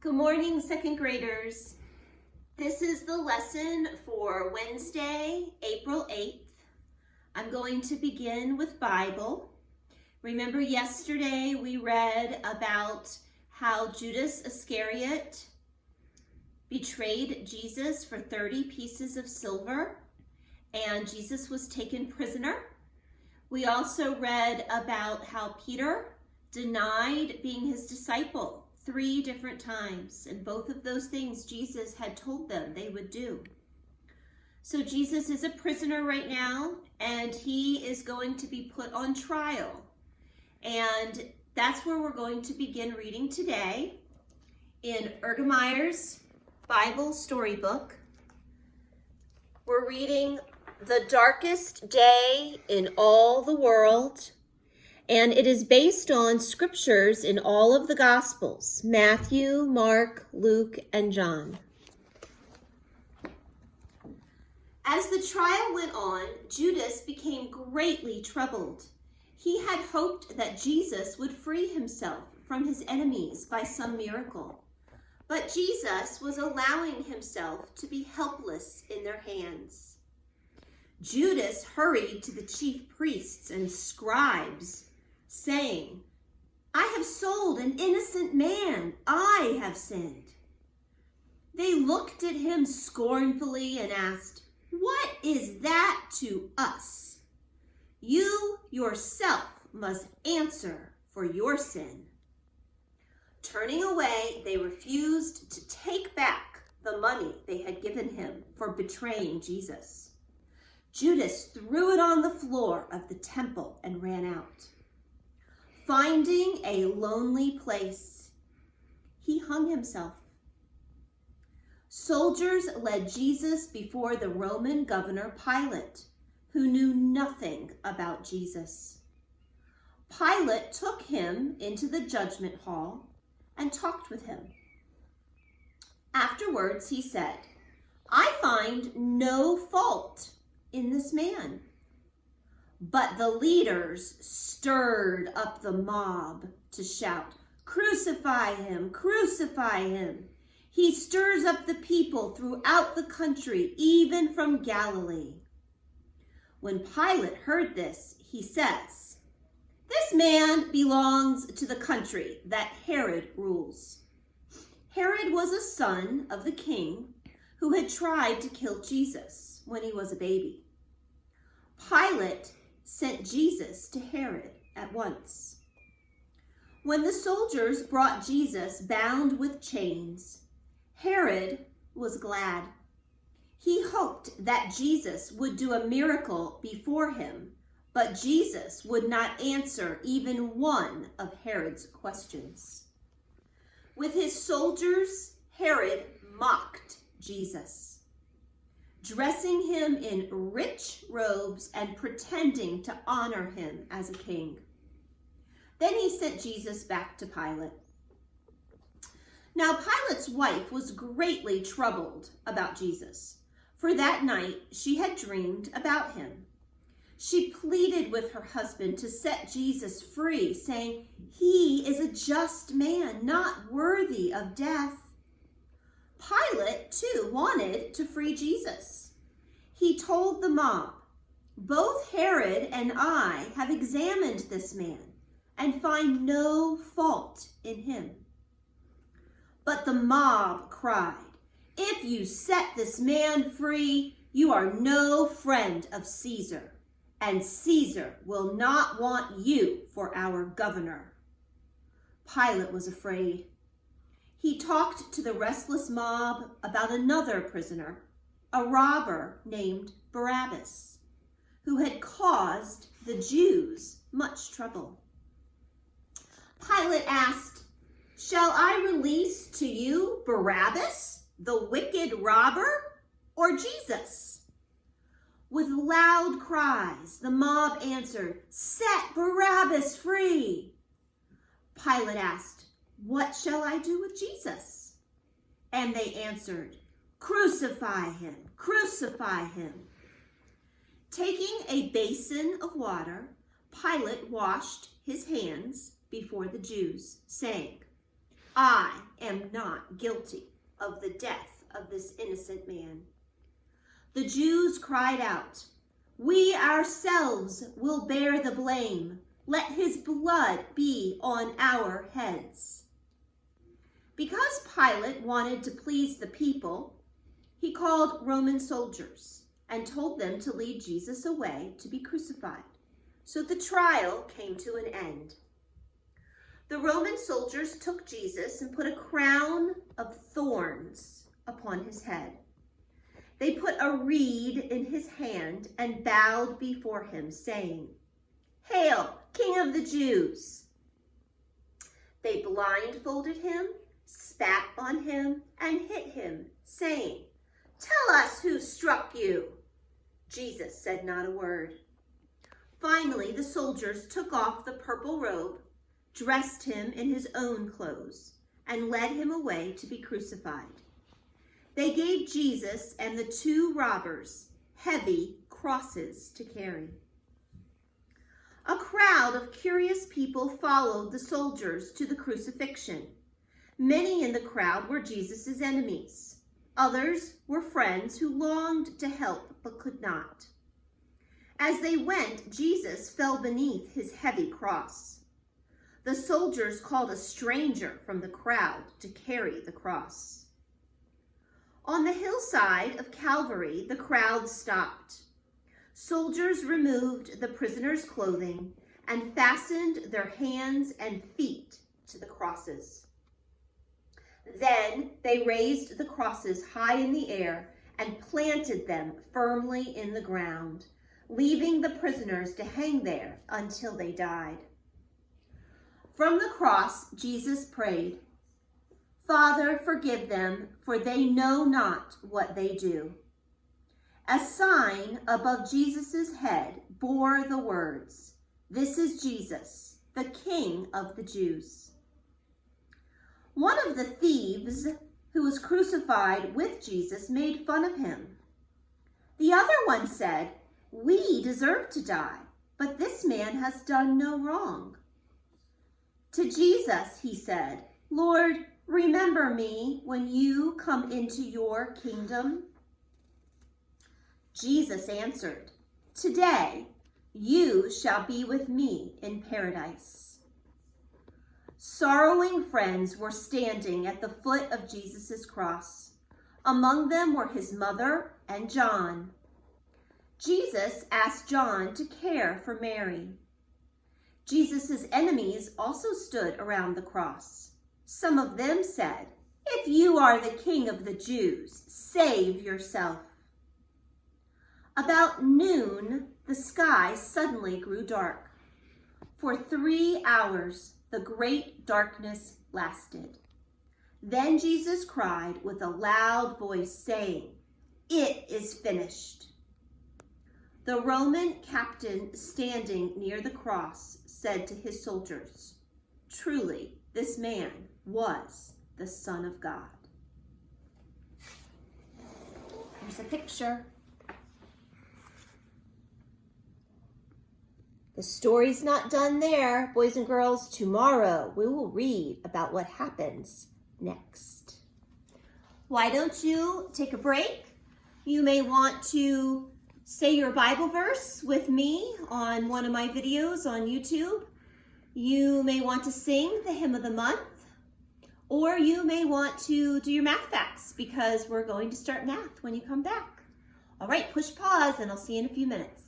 Good morning, second graders. This is the lesson for Wednesday, April 8th. I'm going to begin with Bible. Remember yesterday we read about how Judas Iscariot betrayed Jesus for 30 pieces of silver and Jesus was taken prisoner. We also read about how Peter denied being his disciple 3 different times, and both of those things Jesus had told them they would do. So Jesus is a prisoner right now, and he is going to be put on trial. And that's where we're going to begin reading today in Ergemeyer's Bible storybook. We're reading The Darkest Day in All the World. And it is based on scriptures in all of the Gospels, Matthew, Mark, Luke, and John. As the trial went on, Judas became greatly troubled. He had hoped that Jesus would free himself from his enemies by some miracle. But Jesus was allowing himself to be helpless in their hands. Judas hurried to the chief priests and scribes, saying, "I have sold an innocent man. I have sinned." They looked at him scornfully and asked, "What is that to us? You yourself must answer for your sin." Turning away, they refused to take back the money they had given him for betraying Jesus. Judas threw it on the floor of the temple and ran out. Finding a lonely place, he hung himself. Soldiers led Jesus before the Roman governor Pilate, who knew nothing about Jesus. Pilate took him into the judgment hall and talked with him. Afterwards, he said, "I find no fault in this man." But the leaders stirred up the mob to shout, "Crucify him, crucify him. He stirs up the people throughout the country, even from Galilee." When Pilate heard this, he says, "This man belongs to the country that Herod rules." Herod was a son of the king who had tried to kill Jesus when he was a baby. Pilate sent Jesus to Herod at once. When the soldiers brought Jesus bound with chains, Herod was glad. He hoped that Jesus would do a miracle before him, but Jesus would not answer even one of Herod's questions. With his soldiers, Herod mocked Jesus, dressing him in rich robes and pretending to honor him as a king. Then he sent Jesus back to Pilate. Now Pilate's wife was greatly troubled about Jesus, for that night she had dreamed about him. She pleaded with her husband to set Jesus free, saying, "He is a just man, not worthy of death." Pilate, too, wanted to free Jesus. He told the mob, "Both Herod and I have examined this man and find no fault in him." But the mob cried, "If you set this man free, you are no friend of Caesar, and Caesar will not want you for our governor." Pilate was afraid. He talked to the restless mob about another prisoner, a robber named Barabbas, who had caused the Jews much trouble. Pilate asked, "Shall I release to you Barabbas, the wicked robber, or Jesus?" With loud cries, the mob answered, "Set Barabbas free." Pilate asked, "What shall I do with Jesus?" And they answered, "Crucify him, crucify him." Taking a basin of water, Pilate washed his hands before the Jews, saying, I am not guilty of the death of this innocent man." The Jews cried out, "We ourselves will bear the blame. Let his blood be on our heads." Because Pilate wanted to please the people, he called Roman soldiers and told them to lead Jesus away to be crucified. So the trial came to an end. The Roman soldiers took Jesus and put a crown of thorns upon his head. They put a reed in his hand and bowed before him, saying, "Hail, King of the Jews!" They blindfolded him, spat on him, and hit him, saying, "Tell us who struck you." Jesus said not a word. Finally, the soldiers took off the purple robe, dressed him in his own clothes, and led him away to be crucified. They gave Jesus and the two robbers heavy crosses to carry. A crowd of curious people followed the soldiers to the crucifixion. Many in the crowd were Jesus' enemies. Others were friends who longed to help but could not. As they went, Jesus fell beneath his heavy cross. The soldiers called a stranger from the crowd to carry the cross. On the hillside of Calvary, the crowd stopped. Soldiers removed the prisoners' clothing and fastened their hands and feet to the crosses. Then they raised the crosses high in the air and planted them firmly in the ground, leaving the prisoners to hang there until they died. From the cross, Jesus prayed, "Father, forgive them, for they know not what they do." A sign above Jesus' head bore the words, "This is Jesus, the King of the Jews." One of the thieves who was crucified with Jesus made fun of him. The other one said, "We deserve to die, but this man has done no wrong." To Jesus, he said, "Lord, remember me when you come into your kingdom." Jesus answered, "Today you shall be with me in paradise." Sorrowing friends were standing at the foot of Jesus' cross. Among them were his mother and John. Jesus asked John to care for Mary. Jesus' enemies also stood around the cross. Some of them said, "If you are the King of the Jews, save yourself." About noon, the sky suddenly grew dark. For 3 hours, the great darkness lasted. Then Jesus cried with a loud voice, saying, "It is finished." The Roman captain standing near the cross said to his soldiers, "Truly, this man was the Son of God." Here's a picture. The story's not done there, boys and girls. Tomorrow we will read about what happens next. Why don't you take a break? You may want to say your Bible verse with me on one of my videos on YouTube. You may want to sing the hymn of the month, or you may want to do your math facts because we're going to start math when you come back. All right, push pause and I'll see you in a few minutes.